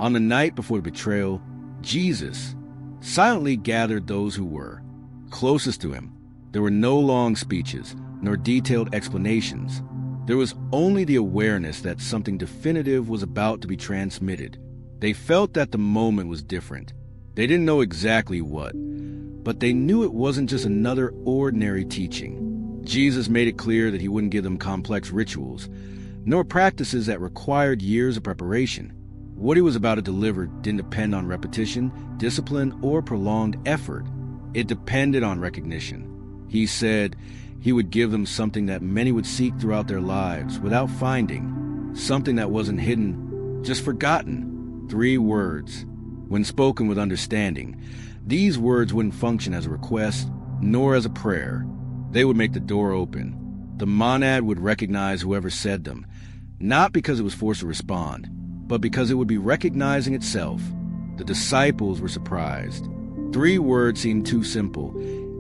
On the night before the betrayal, Jesus silently gathered those who were closest to him. There were no long speeches, nor detailed explanations. There was only the awareness that something definitive was about to be transmitted. They felt that the moment was different. They didn't know exactly what, but they knew it wasn't just another ordinary teaching. Jesus made it clear that he wouldn't give them complex rituals, nor practices that required years of preparation. What he was about to deliver didn't depend on repetition, discipline, or prolonged effort. It depended on recognition. He said he would give them something that many would seek throughout their lives without finding, something that wasn't hidden, just forgotten. 3 words. When spoken with understanding, these words wouldn't function as a request, nor as a prayer. They would make the door open. The monad would recognize whoever said them, not because it was forced to respond, but because it would be recognizing itself. The disciples were surprised. 3 words seemed too simple,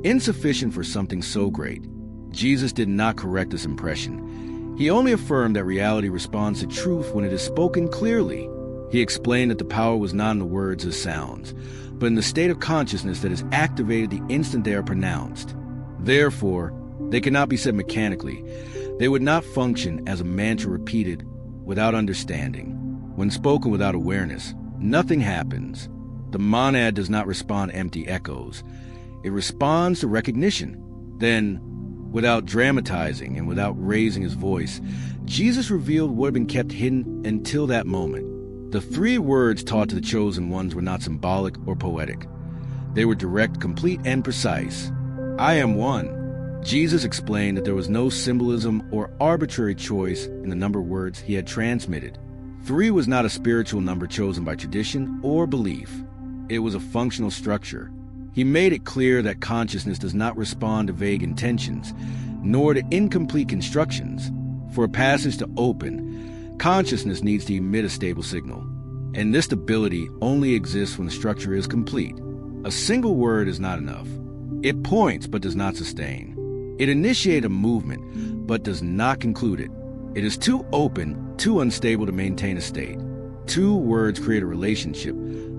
insufficient for something so great. Jesus did not correct this impression. He only affirmed that reality responds to truth when it is spoken clearly. He explained that the power was not in the words as sounds, but in the state of consciousness that is activated the instant they are pronounced. Therefore, they could not be said mechanically. They would not function as a mantra repeated without understanding. When spoken without awareness, nothing happens. The monad does not respond to empty echoes. It responds to recognition. Then, without dramatizing and without raising his voice, Jesus revealed what had been kept hidden until that moment. The 3 words taught to the chosen ones were not symbolic or poetic. They were direct, complete, and precise. I am one. Jesus explained that there was no symbolism or arbitrary choice in the number of words he had transmitted. 3 was not a spiritual number chosen by tradition or belief. It was a functional structure. He made it clear that consciousness does not respond to vague intentions, nor to incomplete constructions. For a passage to open, consciousness needs to emit a stable signal, and this stability only exists when the structure is complete. A single word is not enough. It points but does not sustain. It initiates a movement but does not conclude it. It is too open, too unstable to maintain a state. 2 words create a relationship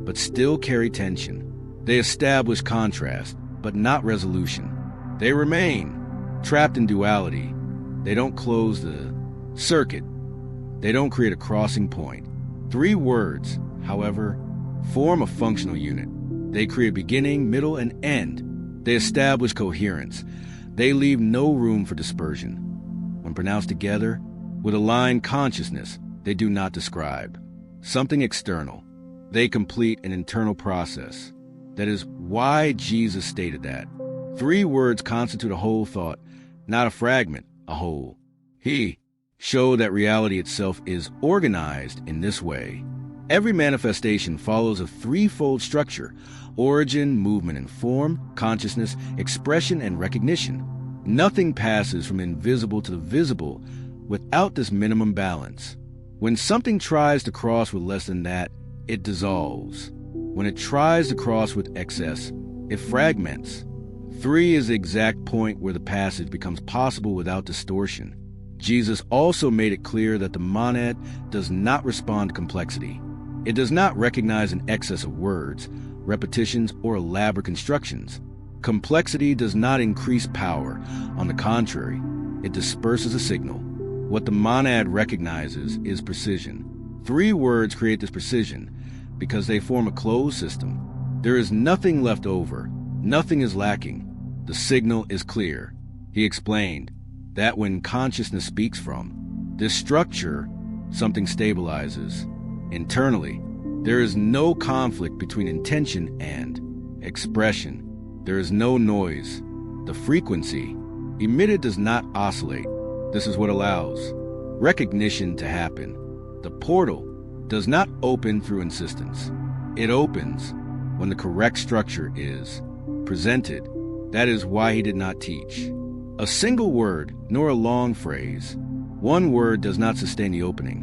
but still carry tension. They establish contrast but not resolution. They remain trapped in duality. They don't close the circuit. They don't create a crossing point. 3 words, however, form a functional unit. They create beginning, middle, and end. They establish coherence. They leave no room for dispersion. When pronounced together, with aligned consciousness, they do not describe something external. They complete an internal process. That is why Jesus stated that 3 words constitute a whole thought, not a fragment, a whole. He showed that reality itself is organized in this way. Every manifestation follows a 3-fold structure: origin, movement and form, consciousness, expression, and recognition. Nothing passes from invisible to the visible without this minimum balance. When something tries to cross with less than that, it dissolves. When it tries to cross with excess, it fragments. 3 is the exact point where the passage becomes possible without distortion. Jesus also made it clear that the monad does not respond to complexity. It does not recognize an excess of words, repetitions, or elaborate constructions. Complexity does not increase power. On the contrary, it disperses a signal. What the monad recognizes is precision. 3 words create this precision because they form a closed system. There is nothing left over. Nothing is lacking. The signal is clear. He explained that when consciousness speaks from this structure, something stabilizes. Internally, there is no conflict between intention and expression. There is no noise. The frequency emitted does not oscillate. This is what allows recognition to happen. The portal does not open through insistence. It opens when the correct structure is presented. That is why he did not teach a single word nor a long phrase. 1 word does not sustain the opening.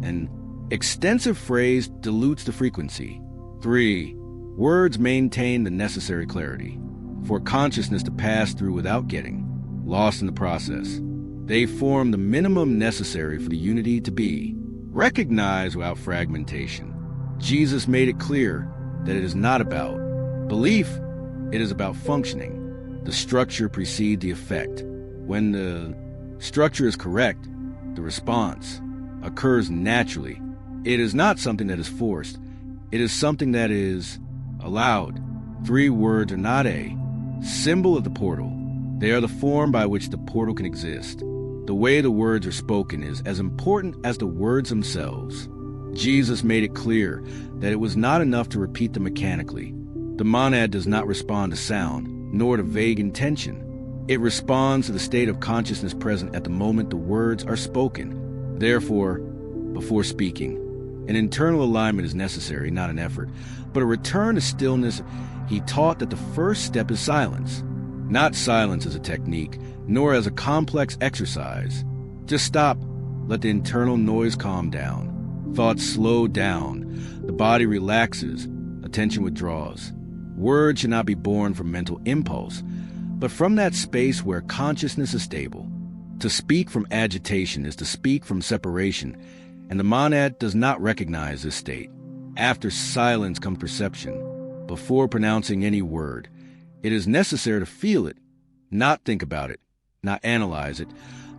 An extensive phrase dilutes the frequency. 3 words maintain the necessary clarity for consciousness to pass through without getting lost in the process. They form the minimum necessary for the unity to be recognized without fragmentation. Jesus made it clear that it is not about belief, it is about functioning. The structure precedes the effect. When the structure is correct, the response occurs naturally. It is not something that is forced. It is something that is allowed. 3 words are not a symbol of the portal. They are the form by which the portal can exist. The way the words are spoken is as important as the words themselves. Jesus made it clear that it was not enough to repeat them mechanically. The monad does not respond to sound, nor to vague intention. It responds to the state of consciousness present at the moment the words are spoken. Therefore, before speaking, an internal alignment is necessary, not an effort, but a return to stillness. He taught that the first step is silence. Not silence as a technique, nor as a complex exercise. Just stop. Let the internal noise calm down. Thoughts slow down. The body relaxes. Attention withdraws. Words should not be born from mental impulse, but from that space where consciousness is stable. To speak from agitation is to speak from separation, and the monad does not recognize this state. After silence comes perception. Before pronouncing any word, it is necessary to feel it, not think about it, not analyze it,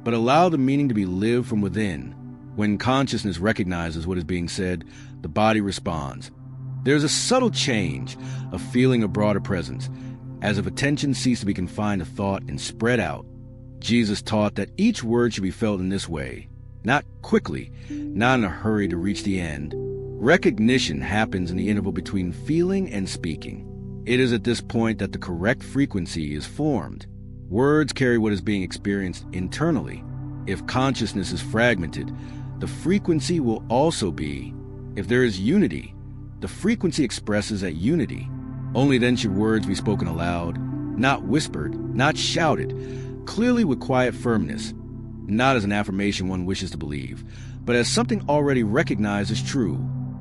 but allow the meaning to be lived from within. When consciousness recognizes what is being said, the body responds. There is a subtle change, a feeling of broader presence, as if attention ceased to be confined to thought and spread out. Jesus taught that each word should be felt in this way, not quickly, not in a hurry to reach the end. Recognition happens in the interval between feeling and speaking. It is at this point that the correct frequency is formed. Words carry what is being experienced internally. If consciousness is fragmented, the frequency will also be. If there is unity, the frequency expresses that unity. Only then should words be spoken aloud, not whispered, not shouted, clearly with quiet firmness, not as an affirmation one wishes to believe, but as something already recognized as true.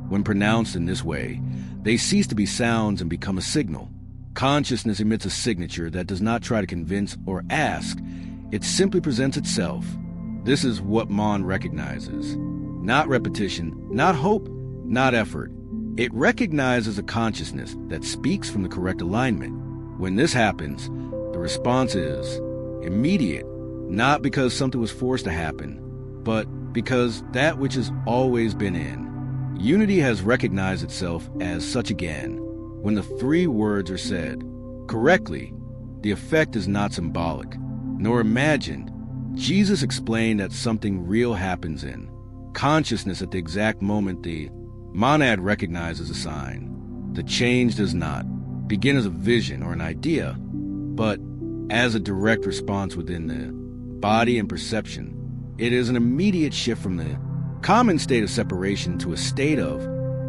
When pronounced in this way, they cease to be sounds and become a signal. Consciousness emits a signature that does not try to convince or ask. It simply presents itself. This is what Mon recognizes. Not repetition, not hope, not effort. It recognizes a consciousness that speaks from the correct alignment. When this happens, the response is immediate, not because something was forced to happen, but because that which has always been in. Unity has recognized itself as such again. When the 3 words are said correctly, the effect is not symbolic, nor imagined. Jesus explained that something real happens in consciousness at the exact moment the monad recognizes a sign. The change does not begin as a vision or an idea, but as a direct response within the body and perception. It is an immediate shift from the common state of separation to a state of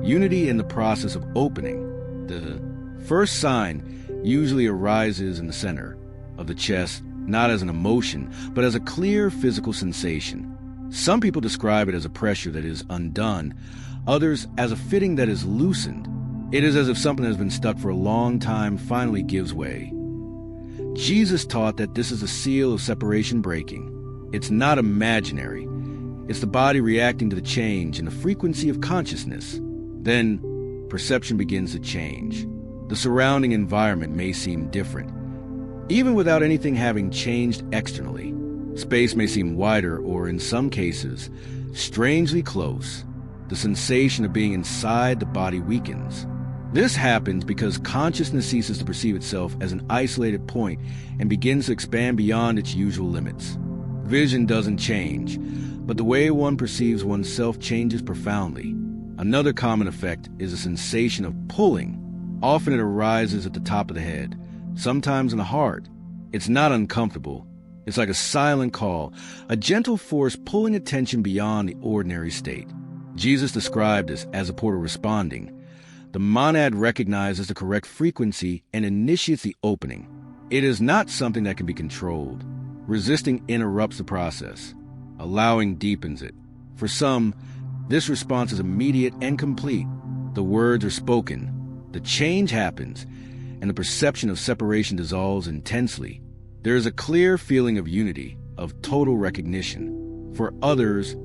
unity in the process of opening. The first sign usually arises in the center of the chest, not as an emotion, but as a clear physical sensation. Some people describe it as a pressure that is undone, others as a fitting that is loosened. It is as if something that has been stuck for a long time finally gives way. Jesus taught that this is a seal of separation breaking. It's not imaginary. It's the body reacting to the change in the frequency of consciousness. Then, perception begins to change. The surrounding environment may seem different, even without anything having changed externally. Space may seem wider or, in some cases, strangely close. The sensation of being inside the body weakens. This happens because consciousness ceases to perceive itself as an isolated point and begins to expand beyond its usual limits. Vision doesn't change, but the way one perceives oneself changes profoundly. Another common effect is a sensation of pulling. Often it arises at the top of the head, sometimes in the heart. It's not uncomfortable. It's like a silent call, a gentle force pulling attention beyond the ordinary state. Jesus described this as a portal responding. The monad recognizes the correct frequency and initiates the opening. It is not something that can be controlled. Resisting interrupts the process. Allowing deepens it. For some, this response is immediate and complete. The words are spoken. The change happens, and the perception of separation dissolves intensely. There is a clear feeling of unity, of total recognition. For others,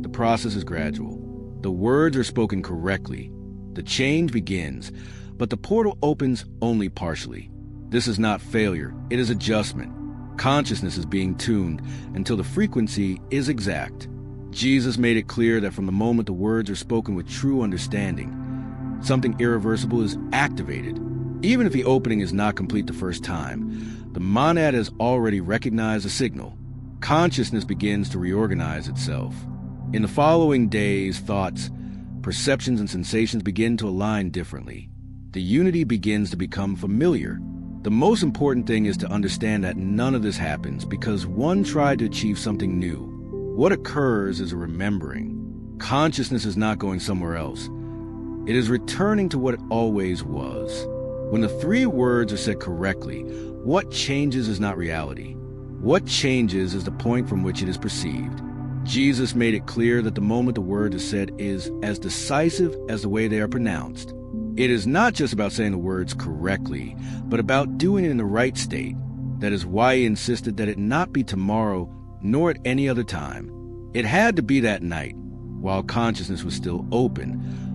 the process is gradual. The words are spoken correctly. The change begins, but the portal opens only partially. This is not failure, it is adjustment. Consciousness is being tuned until the frequency is exact. Jesus made it clear that from the moment the words are spoken with true understanding, something irreversible is activated. Even if the opening is not complete the first time, the monad has already recognized the signal. Consciousness begins to reorganize itself. In the following days, thoughts, perceptions, and sensations begin to align differently. The unity begins to become familiar. The most important thing is to understand that none of this happens because one tried to achieve something new. What occurs is a remembering. Consciousness is not going somewhere else. It is returning to what it always was. When the three words are said correctly, what changes is not reality. What changes is the point from which it is perceived. Jesus made it clear that the moment the word is said is as decisive as the way they are pronounced. It is not just about saying the words correctly, but about doing it in the right state. That is why he insisted that it not be tomorrow, nor at any other time. It had to be that night, while consciousness was still open,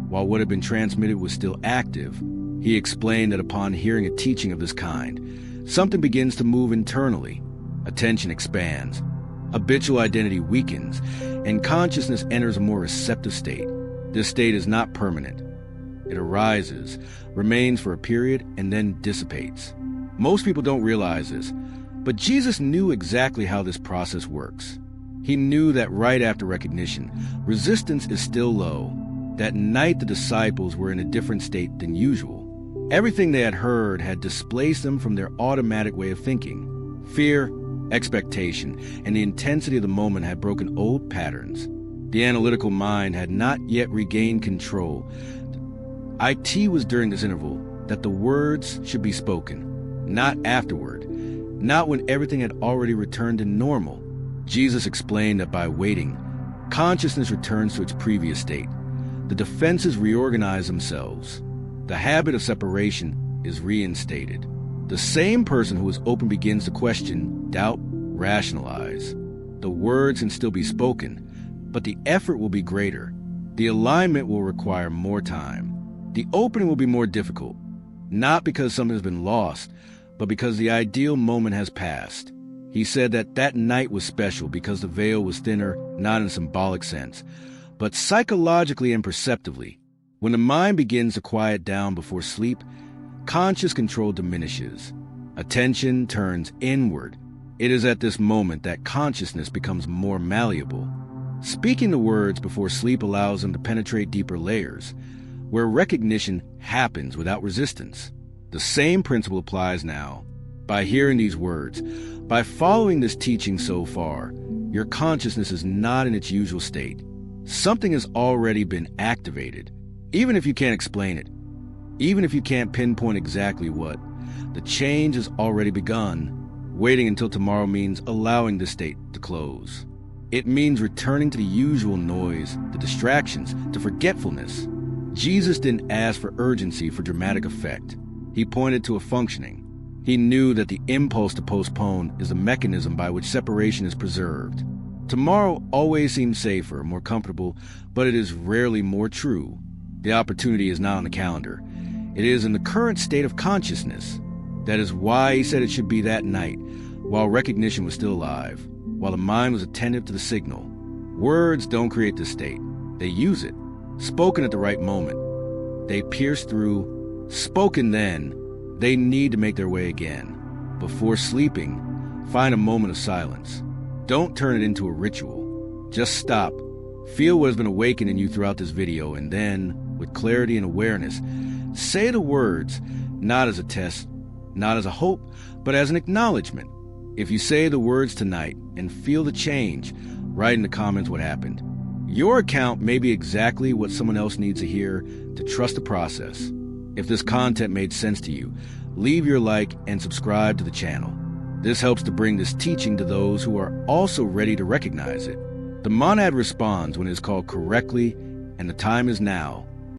while what had been transmitted was still active. He explained that upon hearing a teaching of this kind, something begins to move internally. Attention expands, habitual identity weakens, and consciousness enters a more receptive state. This state is not permanent. It arises, remains for a period, and then dissipates. Most people don't realize this, but Jesus knew exactly how this process works. He knew that right after recognition, resistance is still low. That night the disciples were in a different state than usual. Everything they had heard had displaced them from their automatic way of thinking. Fear, expectation, and the intensity of the moment had broken old patterns. The analytical mind had not yet regained control. IT was during this interval that the words should be spoken, not afterward, not when everything had already returned to normal. Jesus explained that by waiting, consciousness returns to its previous state. The defenses reorganize themselves. The habit of separation is reinstated. The same person who is open begins to question, doubt, rationalize. The words can still be spoken, but the effort will be greater. The alignment will require more time. The opening will be more difficult, not because something has been lost, but because the ideal moment has passed. He said that that night was special because the veil was thinner, not in a symbolic sense, but psychologically and perceptively. When the mind begins to quiet down before sleep, conscious control diminishes. Attention turns inward. It is at this moment that consciousness becomes more malleable. Speaking the words before sleep allows them to penetrate deeper layers, where recognition happens without resistance. The same principle applies now. By hearing these words, by following this teaching so far, your consciousness is not in its usual state. Something has already been activated. Even if you can't explain it, even if you can't pinpoint exactly what, the change has already begun. Waiting until tomorrow means allowing this state to close. It means returning to the usual noise, the distractions, to forgetfulness. Jesus didn't ask for urgency for dramatic effect. He pointed to a functioning. He knew that the impulse to postpone is the mechanism by which separation is preserved. Tomorrow always seems safer, more comfortable, but it is rarely more true. The opportunity is not on the calendar. It is in the current state of consciousness. That is why he said it should be that night, while recognition was still alive, while the mind was attentive to the signal. Words don't create this state. They use it. Spoken at the right moment. They pierce through. Spoken then. They need to make their way again. Before sleeping, find a moment of silence. Don't turn it into a ritual. Just stop. Feel what has been awakened in you throughout this video, and then, with clarity and awareness, say the words, not as a test, not as a hope, but as an acknowledgement. If you say the words tonight and feel the change, write in the comments what happened. Your account may be exactly what someone else needs to hear to trust the process. If this content made sense to you, leave your like and subscribe to the channel. This helps to bring this teaching to those who are also ready to recognize it. The monad responds when it is called correctly, and the time is now.